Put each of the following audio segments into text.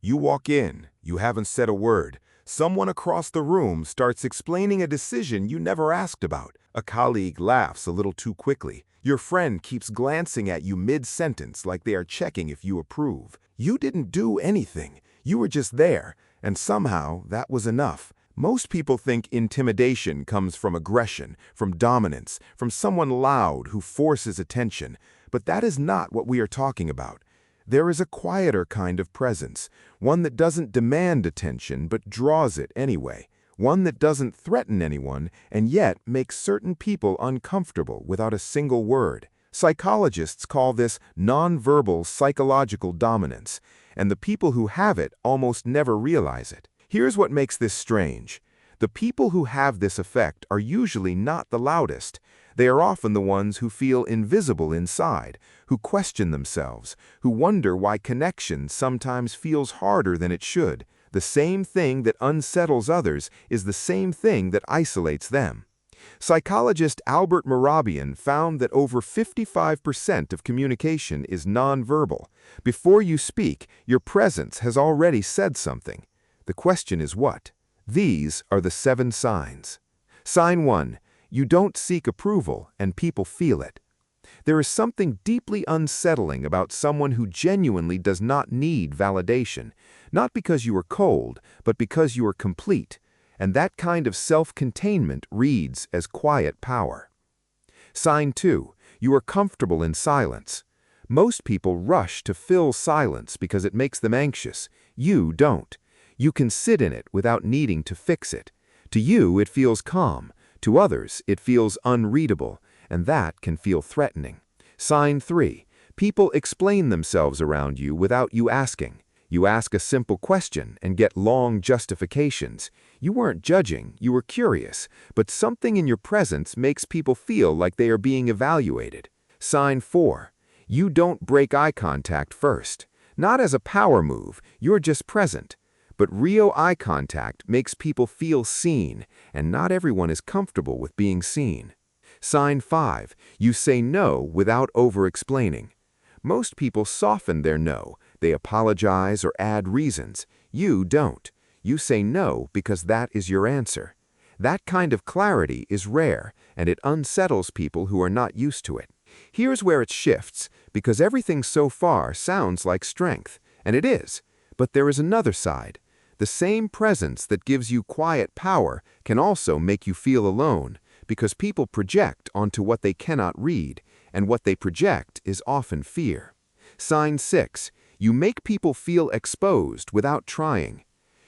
You walk in, you haven't said a word. Someone across the room starts explaining a decision you never asked about. A colleague laughs a little too quickly. Your friend keeps glancing at you mid-sentence like they are checking if you approve. You didn't do anything. You were just there, and somehow that was enough. Most people think intimidation comes from aggression, from dominance, from someone loud who forces attention. But that is not what we are talking about. There is a quieter kind of presence, one that doesn't demand attention but draws it anyway, one that doesn't threaten anyone and yet makes certain people uncomfortable without a single word. Psychologists call this nonverbal psychological dominance, and the people who have it almost never realize it. Here's what makes this strange. The people who have this effect are usually not the loudest. They are often the ones who feel invisible inside, who question themselves, who wonder why connection sometimes feels harder than it should. The same thing that unsettles others is the same thing that isolates them. Psychologist Albert Mehrabian found that over 55% of communication is nonverbal. Before you speak, your presence has already said something. The question is what? These are the 7 signs. Sign 1. You don't seek approval, and people feel it. There is something deeply unsettling about someone who genuinely does not need validation, not because you are cold, but because you are complete, and that kind of self-containment reads as quiet power. Sign 2. You are comfortable in silence. Most people rush to fill silence because it makes them anxious. You don't. You can sit in it without needing to fix it. To you, it feels calm. To others, it feels unreadable, and that can feel threatening. Sign 3. People explain themselves around you without you asking. You ask a simple question and get long justifications. You weren't judging, you were curious, but something in your presence makes people feel like they are being evaluated. Sign 4. You don't break eye contact first. Not as a power move, you're just present. But real eye contact makes people feel seen, and not everyone is comfortable with being seen. Sign 5. You say no without over-explaining. Most people soften their no. They apologize or add reasons. You don't. You say no because that is your answer. That kind of clarity is rare, and it unsettles people who are not used to it. Here's where it shifts, because everything so far sounds like strength, and it is. But there is another side. The same presence that gives you quiet power can also make you feel alone, because people project onto what they cannot read, and what they project is often fear. Sign 6. You make people feel exposed without trying.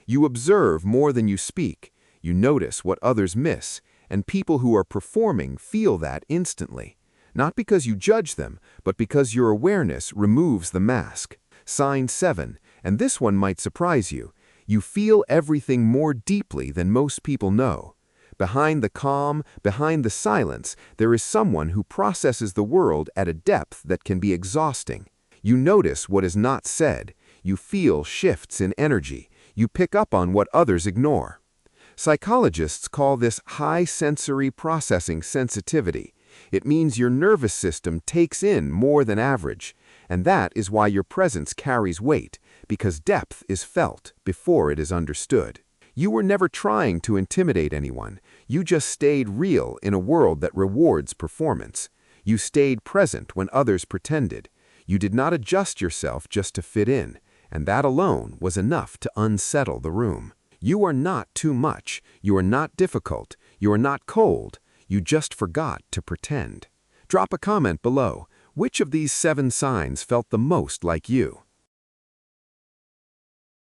You observe more than you speak. You notice what others miss, and people who are performing feel that instantly. Not because you judge them, but because your awareness removes the mask. Sign 7, and this one might surprise you. You feel everything more deeply than most people know. Behind the calm, behind the silence, there is someone who processes the world at a depth that can be exhausting. You notice what is not said. You feel shifts in energy. You pick up on what others ignore. Psychologists call this high sensory processing sensitivity. It means your nervous system takes in more than average, and that is why your presence carries weight, because depth is felt before it is understood. You were never trying to intimidate anyone. You just stayed real in a world that rewards performance. You stayed present when others pretended. You did not adjust yourself just to fit in, and that alone was enough to unsettle the room. You are not too much. You are not difficult. You are not cold. You just forgot to pretend. Drop a comment below. Which of these 7 signs felt the most like you?